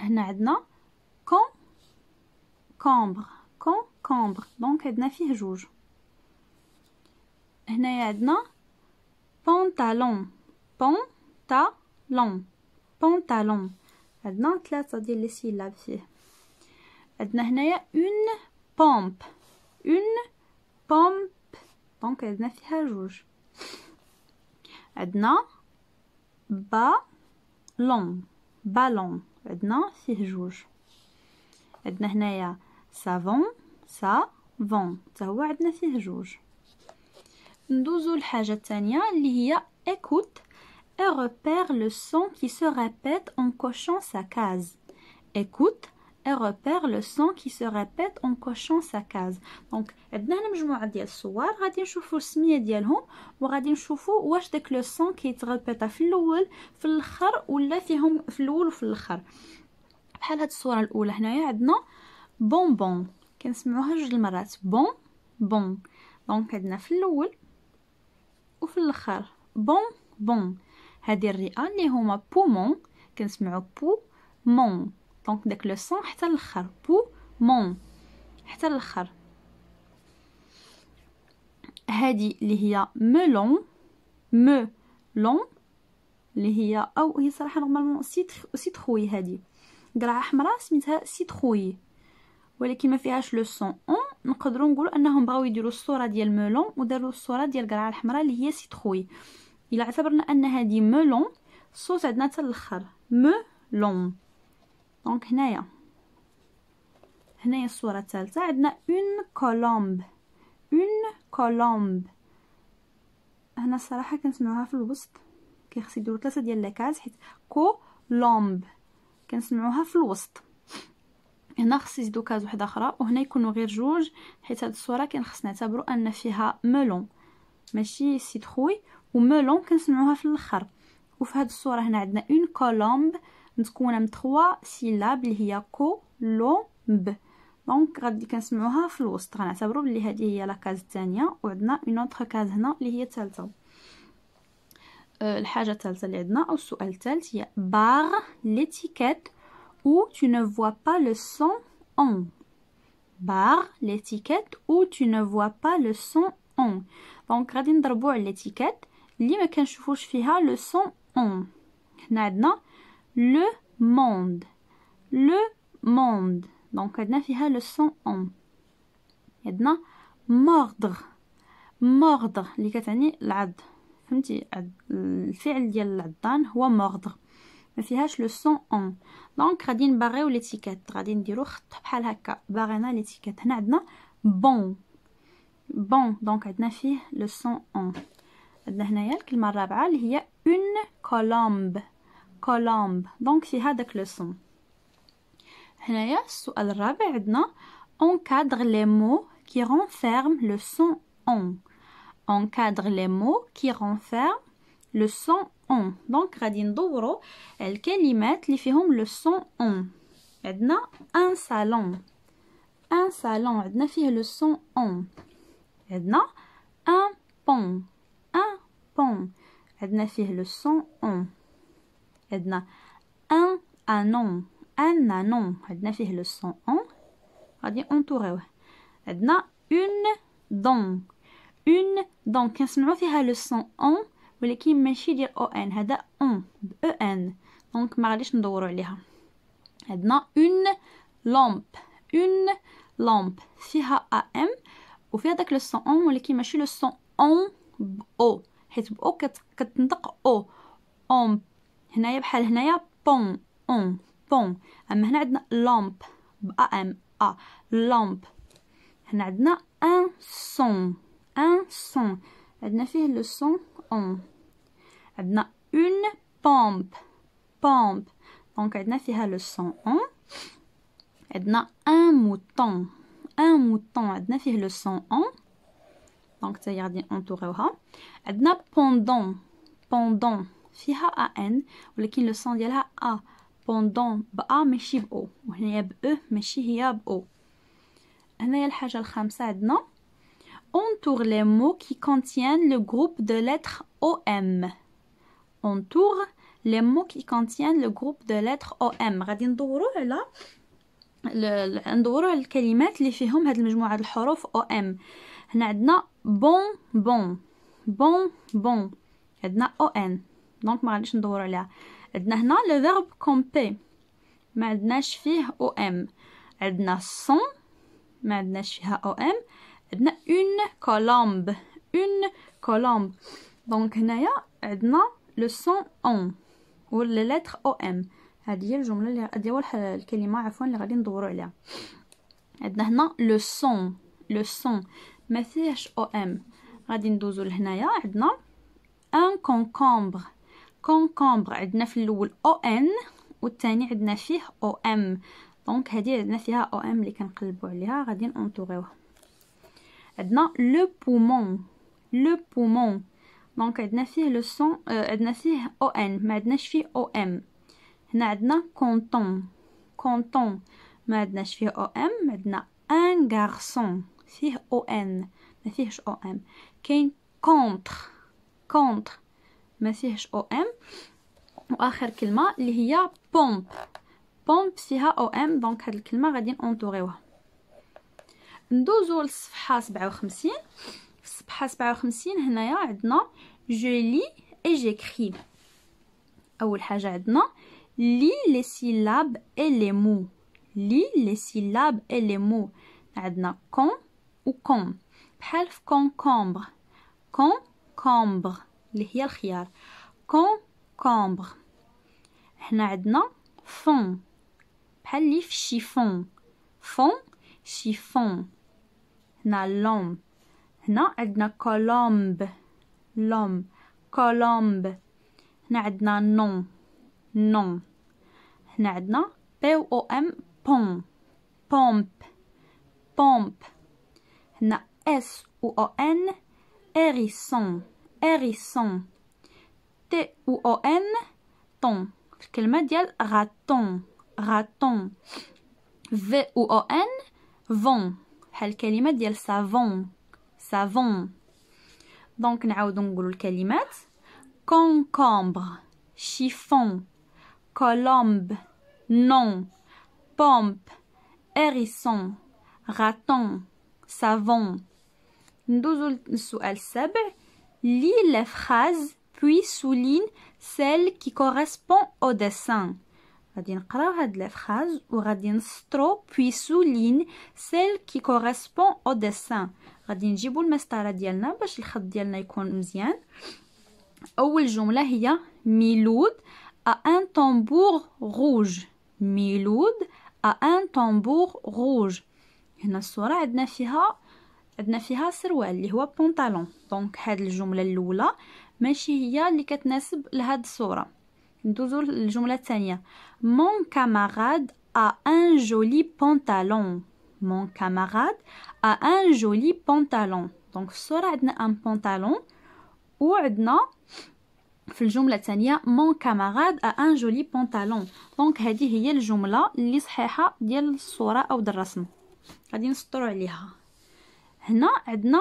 هنا عندنا كونكومبر دونك عندنا فيه جوج. هنايا عندنا بونطالون عندنا 3 ديال لي سيلاب فيه. عندنا هنايا اون بومب دونك عندنا فيها جوج. عندنا بالون عندنا فيه جوج. عندنا هنايا سافون حتى هو عندنا فيه جوج. ندوزو الحاجه الثانيه اللي هي écoute et repère le son qui se répète en cochant sa case. Écoute et repère le son qui se répète en cochant sa case. دونك عندنا هنا مجموعه ديال الصور غادي نشوفوا السميه ديالهم وغادي نشوفوا واش داك لو سون كيتريبيطا في الاول في الاخر ولا فيهم في الاول وفي الاخر. بحال هاد الصوره الاولى هنايا عندنا بونبون كنسمعوها جوج المرات بون دونك عندنا في الاول وفي الاخر بون. هذه الرئه اللي هما بومون كنسمعوا مون دونك داك لو سون حتى الاخر مون حتى الاخر. هذه اللي هي ملون اللي هي او هي صراحه نورمالمون سيتروي. هذه قرعه حمراء سميتها سيتروي ولكن ما فيهاش لو سون نقدروا نقولوا انهم بغاو يديروا الصوره ديال ملون وداروا الصوره ديال القرعه الحمراء اللي هي سيتروي. الا اعتبرنا ان هذه ملون الصوت عندنا حتى الاخر ملون. دونك هنايا الصوره الثالثه عندنا اون كولومب. هنا الصراحه كنسمعوها في الوسط كيخص يديروا 3 ديال لاكاز حيت كولومب كنسمعوها في الوسط. هنا خص يزيدوا كاز وحده اخرى وهنا يكونوا غير جوج حيت هاد الصوره كاين خص نعتبروا ان فيها ملون ماشي سيتروي وملون كنسمعوها في الاخر. وفي هاد الصوره هنا عندنا اون كولومب متكونه من 3 سيلاب اللي هي كولومب دونك غادي كنسمعوها في الوسط غنعتبروا بلي هذه هي لاكاز الثانيه وعندنا اون اوتر كاز هنا اللي هي الثالثه. الحاجه الثالثه اللي عندنا او السؤال الثالث هي بار l'étiquette où tu ne vois pas le son on. Barre l'étiquette où tu ne vois pas le son on. دونك غادي نضربوا على l'étiquette اللي ما كنشوفوش فيها لو سون اون. هنا عندنا لو موند دونك عندنا فيها لو سون اون. عندنا موردر اللي كتعني العض فهمتي الفعل ديال العضان هو موردر ما فيهاش لو سون اون. دونك غادي نباغيو ليتيكيت غادي نديرو خط بحال هكا باغينا ليتيكيت. هنا عندنا بون دونك عندنا فيه لو سون اون. عندنا هنايا الكلمه الرابعه اللي هي اون كولومب دونك فيها داك لو سون. هنايا السؤال الرابع عندنا encadre les mots qui renferment le son on. encadre les mots qui renferment le son on. دونك غادي ندوروا الكلمات اللي فيهم لو سون on. عندنا ان صالون عندنا فيه لو سون on. عندنا ان بون عندنا فيه لو سون on. عندنا ان انون عندنا فيه لو سون on غادي انطوريوه. عندنا اون دون كنسمعوا فيها لو سون on ولكن ماشي ديال او ان هذا اون ب ان دونك ما غاديش ندوروا عليها. عندنا اون لامب فيها ام وفيها داك لو سون اون ولكن ماشي لو سون اون ب او حيت ب او كتنطق او اون. هنايا بحال هنايا بون اما هنا عندنا لامب ب ام لامب. هنا عندنا ان سون عندنا فيه لو سون اون. عندنا اون بومب دونك عندنا فيها لو سون اون. عندنا ان موطون عندنا فيه لو سون اون دونك حتى هي غادي نطوريوها. عندنا بوندون فيها ان ولكن لو سون ديالها بوندون با ماشي ب او وهنايا ب او ماشي هي ب او. هنايا الحاجه الخامسه عندنا entoure les mots qui contiennent le groupe de lettres OM. entoure les mots qui contiennent le groupe de lettres OM. غادي ندورو على ندورو على الكلمات اللي فيهم هاد المجموعة الحروف OM. هنا عندنا bon bon bon bon عندنا ON دونك ما غاديش ندورو عليها. عندنا هنا لو فيرب كومبي ما عندناش فيه OM. عندنا son ما عندناش فيها OM. عندنا une colombe دونك هنايا عندنا لو son on و لي لتر OM. هذه هي الجمله اللي ديال الكلمه عفوا اللي غادي ندورو عليها. عندنا هنا لو son ما فيهش OM. غادي ندوزو لهنايا. عندنا ان كونكومبر عندنا في الاول ON والثاني عندنا فيه OM دونك هذه عندنا فيها OM اللي كنقلبوا عليها غادي نونطوغيوها. عندنا لو بومون دونك عندنا فيه لو son عندنا فيه ON ما عندناش فيه OM. هنا عندنا كونطون ما عندناش فيه OM. عندنا ان غارسون فيه ON ما فيهش OM. كاين كونتر ما فيهش OM. واخر كلمه اللي هي بومب فيها OM دونك هاد الكلمه غادي نونطوغيوها. ندوزو للصفحه 57. في الصفحه 57 هنايا عندنا جو لي اي جيكري. اول حاجه عندنا لي لي سيلاب اي لي مو. لي لي سيلاب اي لي مو. عندنا كون و كوم بحال في كونكومبر اللي هي الخيار كونكومبر. هنا عندنا فون بحال لي في شيفون شيفون. هنا لوم. هنا عندنا كولومب هنا عندنا نون. هنا عندنا بي او ام بومب. هنا اس او ان اريسون. تي او ان طون في الكلمه ديال غاتون. في او ان فون بحال الكلمه ديال سافون. دونك نعاودو نقولوا الكلمات كونكومبر شيفون كولومب نون بومب اريسون غاتون سافون. ندوزو للسؤال السابع. lis les phrases puis souligne celle qui correspond au dessin. غادي نقراو هاد لي فراز وغادي نسطرو puis souligne celle qui correspond au dessin. غادي نجيبو المسطره ديالنا باش الخط ديالنا يكون مزيان. اول جمله هي ميلود a un tambour rouge. ميلود a un tambour rouge. هنا الصوره عندنا فيها سروال اللي هو بونطالون دونك هاد الجمله الاولى ماشي هي اللي كتناسب لهاد الصوره. ندوزو للجمله الثانيه. mon camarade a un joli pantalon. mon camarade a un joli pantalon. دونك في الصوره عندنا ان بونطالون وعندنا في الجمله الثانيه mon camarade a un joli pantalon. دونك هذه هي الجمله اللي صحيحه ديال الصوره او ديال الرسم. غادي نسطروا عليها. هنا عندنا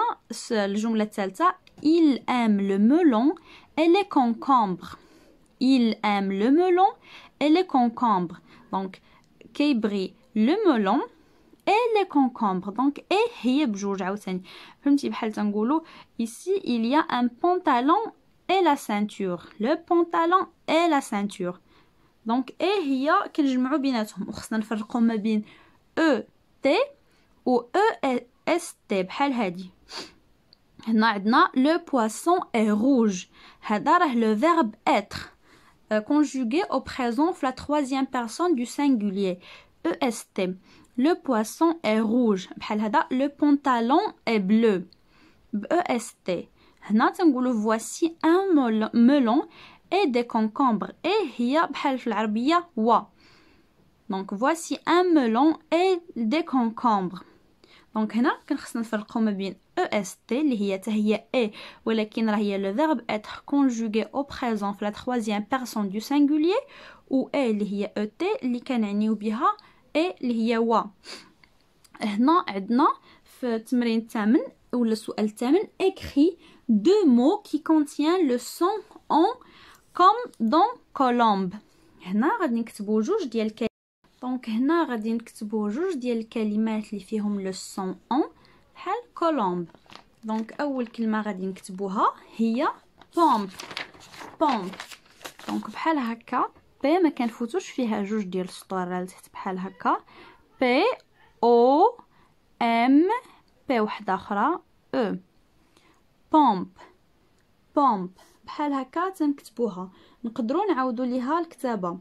الجمله الثالثه il aime le melon et les concombres. il aime le melon et les concombres. donc كيبغي le melon et les concombres. donc et هي بجوج عاوتاني فهمتي بحال تنقولوا ici il y a un pantalon et la ceinture. le pantalon et la ceinture. donc et هي كنجمعوا بيناتهم وخصنا نفرقوا ما بين e t و e s t بحال هادي. هنا عندنا le poisson est rouge. هذا راه le verbe être conjugué au présent في la troisième personne du singulier est. le poisson est rouge بحال هذا le pantalon est bleu est. هنا تنقولوا voici un melon et des concombres et هي بحال في العربيه و. donc voici un melon et des concombres. دونك هنا كنخصنا نفرقوا ما بين est اللي هي حتى هي اي ولكن راه هي لو فيرب être conjugué au présent في la troisième personne du singulier و اي اللي هي et اللي كنعنيو بها اي اللي هي و. هنا عندنا في التمرين الثامن ولا السؤال الثامن écrit deux mots qui contiennent le son en comme dans colombe. هنا غادي نكتبوا جوج ديال الكلمات. دونك هنا غادي نكتبوا جوج ديال الكلمات اللي فيهم لو سون اون بحال كولومب. دونك اول كلمه غادي نكتبوها هي بومب. بومب. دونك بحال هكا بي ما كنفوتوش فيها جوج ديال السطور لتحت بحال هكا. بي او ام بي وحده اخرى او. بومب. بومب بحال هكا تنكتبوها. نقدروا نعاودوا ليها الكتابه.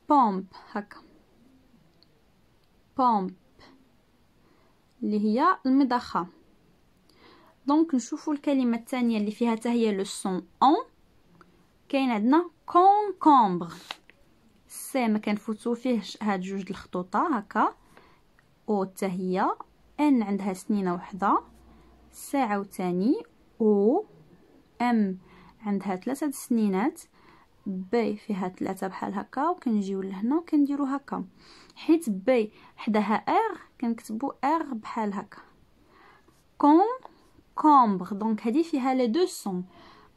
بومب هكا. بومب اللي هي المضخه. دونك نشوفوا الكلمه الثانيه اللي فيها حتى هي لو سون اون. كاين عندنا كونكومبر. سي ما كنفوتو فيهش هاد جوج الخطوطه هكا. او حتى هي. ان عندها سنينه وحده. سي عاوتاني. او ام عندها 3 سنينات. بي فيها 3 بحال هكا وكنجيو لهنا وكنديرو هكا. حيت بي حداها ار كنكتبو ار بحال هكا. كومبر. دونك هذه فيها لي دو سون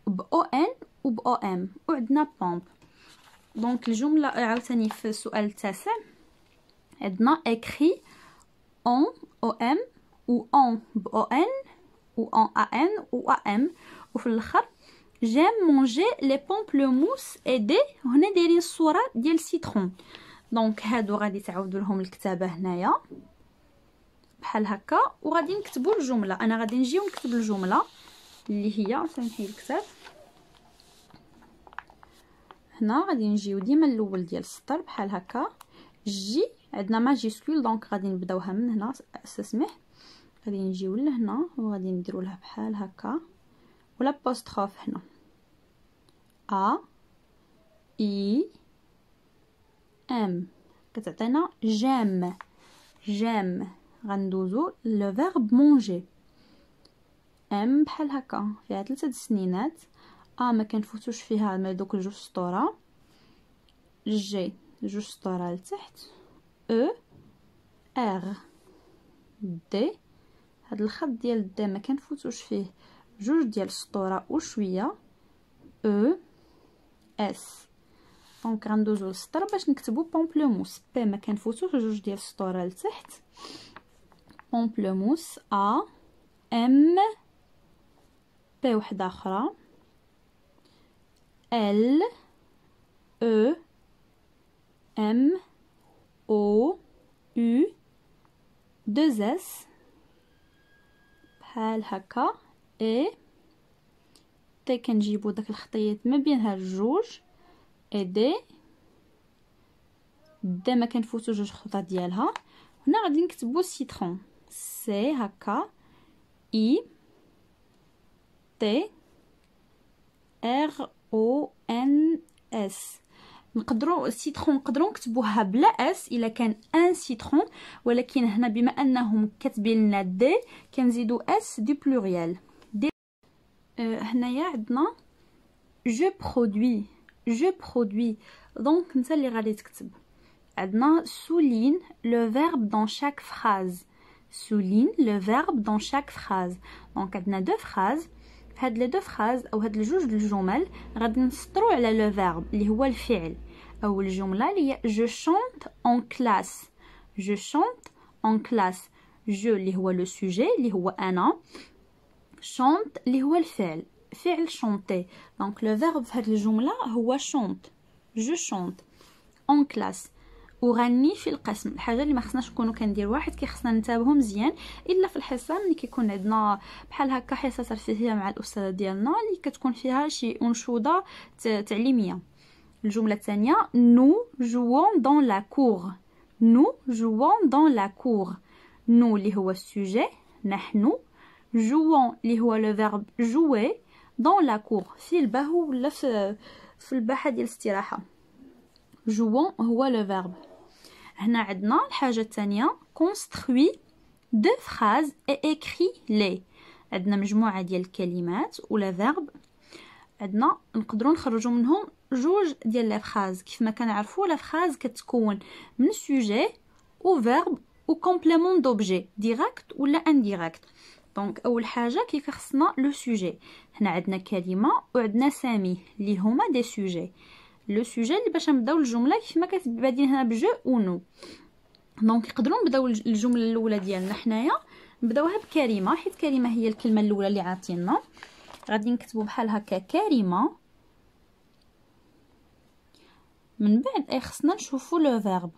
ب او ان و ب او ام. وعندنا بومب. دونك الجمله عاوتاني في السؤال التاسع عندنا écrit اون او ام و اون ب او ان و اون ا ان و ا ام. وفي الاخر j'aime manger les pamplemousses et des. هنا دايرين الصوره ديال السيترون. دونك هادو غادي تعاودوا لهم الكتابه هنايا بحال هكا وغادي نكتبوا الجمله. انا غادي نجي ونكتب الجمله اللي هي سنحي الكتاب. هنا غادي نجيو ديما الاول ديال السطر بحال هكا. جي عندنا ماجيسكول دونك غادي نبداوها من هنا استسمح. غادي نجيو لهنا وغادي نديروا لها بحال هكا ولا بوستروف هنا. ا اي ام كتعطينا جام. جام. غندوزو لو فيرب مونجي. ام بحال هكا فيها 3 سنينات. ا ما كنفوتوش فيها ما دوك جوج سطوره. جي جوج سطوره لتحت. او ار دي. هاد الخط ديال دي ما كنفوتوش فيه جوج ديال السطوره وشويه. او اس. دونك غندوزو للسطر باش نكتبو بومبلوموس. بي ما كنفوتوش جوج ديال السطوره لتحت. بومبلوموس. ا ام بي وحده اخرى. ال او ام او يو 2 اس بحال هكا. اي تي كنجيبو داك الخطيط ما بين هاد الجوج. اي دي. دي ما كنفوتو جوج خطوط ديالها. هنا غادي نكتبو سيترون. سي هكا. اي تي ار او ان اس. نقدروا السيترون نقدروا نكتبوها بلا اس الا كان ان سيترون. ولكن هنا بما انهم كاتبين لنا دي كنزيدوا اس دي بلوريال. دي هنايا عندنا جو برودوي. جو برودوي. دونك انت اللي غادي تكتب. عندنا souligne le verbe dans chaque phrase. souligne le verbe dans chaque phrase. دونك عندنا دو فراز. هاد لي دو فراز او هاد الجوج الجمل غادي نسطروا على لو فيرب اللي هو الفعل. اول جمله اللي هي je chante en classe. je chante en classe. je اللي هو لو سوجي اللي هو انا. chante اللي هو الفعل. فعل chanter. دونك لو فيرب في هاد الجمله هو chante. je chante en classe. وغني في القسم. الحاجه اللي ما خصناش نكونوا كندير واحد كيخصنا ننتبهوا مزيان الا في الحصه ملي كيكون عندنا بحال هكا حصه ترفيهيه مع الاستاذه ديالنا اللي كتكون فيها شي انشوده تعليميه. الجمله الثانيه nous jouons dans la cour. nous jouons dans la cour. nous اللي هو السوجي نحن. jouons اللي هو لو فيرب jouer. dans la cour في البهو ولا في الباحه ديال الاستراحه. jouons هو لو فيرب. هنا عندنا الحاجه الثانيه construit deux phrases et écrit les. عندنا مجموعه ديال الكلمات ولا فيرب. عندنا نقدروا نخرجوا منهم جوج ديال لي فراز. كيف ما كنعرفوا لا فراز كتكون من سوجي و فيرب و كومبليمون دوبجي ديريكت ولا انديريكت. دونك اول حاجه كي خصنا لو سوجي. هنا عندنا كلمه وعندنا سامي اللي هما دي سوجي. لو سوجي اللي باش نبداو الجمله كيف ما كتبادين هنا بجو و نو. دونك نقدروا نبداو الجمله الاولى ديالنا حنايا نبداوها بكريمه، حيت كريمه هي الكلمه الاولى اللي عاطينا. غادي نكتبوا بحال هكا كريمه. من بعد خصنا نشوفوا لو فيرب.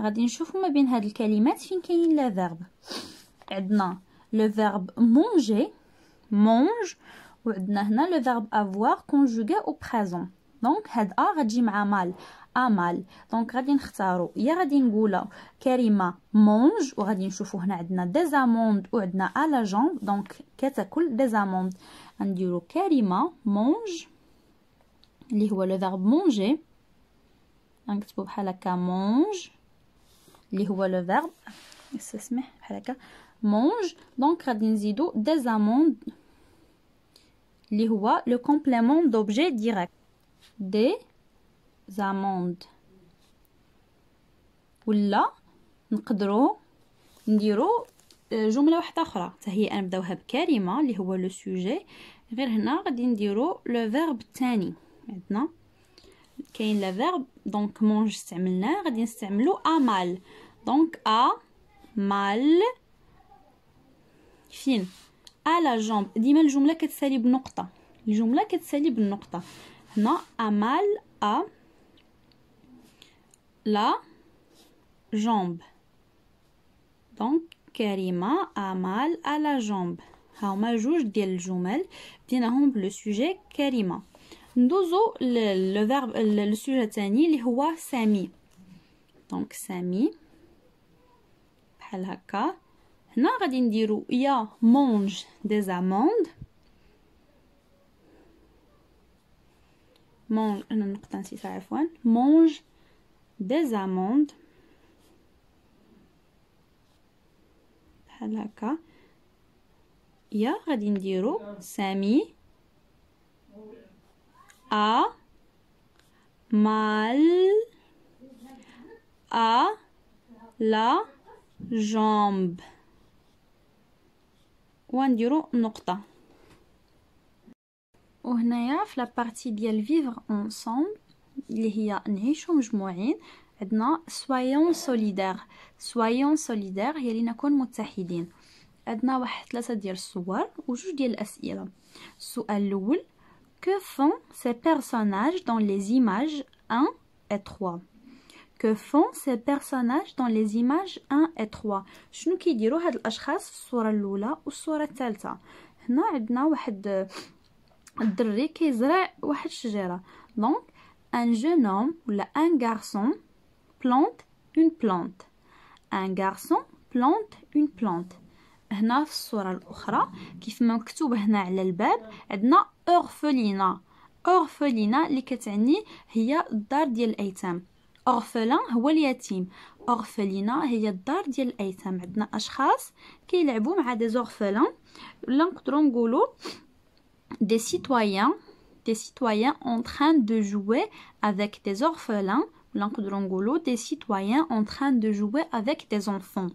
غادي نشوفوا ما بين هاد الكلمات فين كاين لا فيرب. عندنا لو فيرب manger mange، وعندنا هنا لو فيرب avoir conjugué au présent. دونك هاد غتجي مع مال امال. دونك غادي نختاروا يا غادي نقولوا كريمه مونج، وغادي نشوفوا هنا عندنا دي زاموند وعندنا الا جامب، دونك كتاكل دي زاموند. غنديروا كريمه مونج اللي هو لو فيرب مونجي. غنكتبوا بحال هكا مونج اللي هو لو فيرب نسمح بحال هكا مونج. دونك غادي نزيدو دي زاموند اللي هو لو كومبليمون دوبجي ديريكت دي زاموند. ولا نقدروا نديروا جمله واحده اخرى حتى هي نبداوها بكلمه اللي هو لو سوجي، غير هنا غادي نديروا لو فيرب الثاني. عندنا كاين لا فيرب دونك مونج استعملناه، غادي نستعملو امال. دونك مال فين على جامب. ديما الجمله كتسالي بنقطه، الجمله كتسالي بالنقطه. هنا امال لا جامب. دونك كريمه امال على جامب. هاهما جوج ديال الجمل بديناهم بلو سوجي كريمه. ندوزو لو فيرب لو سوجي الثاني اللي هو سامي. دونك سامي بحال هكا. هنا غادي نديرو يا مونج دي زاموند. مونج انا النقطه نسيتها عفوا. مونج دي زاموند بحال هكا. يا غادي نديرو سامي مال لا جامب ونديرو نقطه. وهنايا في لا بارتي ديال فيفر انصومبل اللي هي نعيشو مجموعين، عندنا soyons solidaires. soyons solidaires هي لنكون متحدين. عندنا واحد 3 ديال الصور وجوج ديال الاسئله. السؤال الاول que font ces personnages dans les images 1 et 3. Que font ces personnages dans les images 1 et 3. شنو كيديروا هاد الاشخاص في الصوره الاولى والصوره الثالثه. هنا عندنا واحد الدري كيزرع واحد الشجره. دونك un jeune homme ou un garçon plante une plante. Un garçon plante une plante. هنا في الصورة الأخرى كيف ما مكتوب هنا على الباب عندنا أورفلينا. أورفلينا اللي كتعني هي الدار ديال الأيتام. أورفلان هو اليتيم، أورفلينا هي الدار ديال الأيتام. عندنا أشخاص كيلعبوا مع دي زورفلان، ولا نقدروا نقولوا des citoyens en train de jouer avec des orphelins. ولا نقدروا نقولوا des citoyens en train de jouer avec des enfants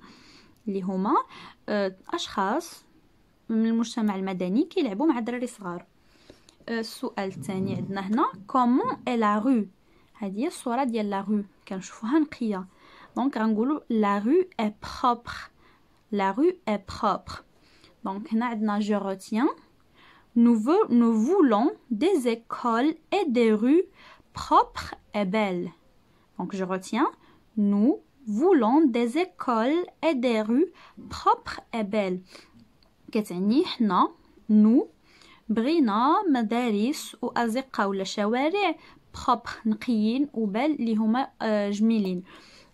اللي هما اشخاص من المجتمع المدني كيلعبوا مع دراري صغار. السؤال الثاني عندنا هنا comment est la rue. هذه هي الصوره ديال لا rue كنشوفوها نقيه. دونك غنقولوا la rue est propre. la rue est propre. دونك هنا عندنا je retiens nous voulons des écoles et des rues propres et belles. Donc je retiens nous voulons des écoles et des rues propres et belles. كتعني حنا nous بغينا مدارس وازقه ولا شوارع propre نقيين وبال اللي هما جميلين.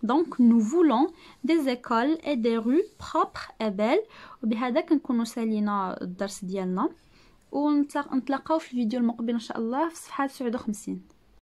Donc nous voulons des écoles et des rues propres et belles. وبهذا كنكونوا سالينا الدرس ديالنا، ونتلاقاو في الفيديو المقبل ان شاء الله في صفحه 59.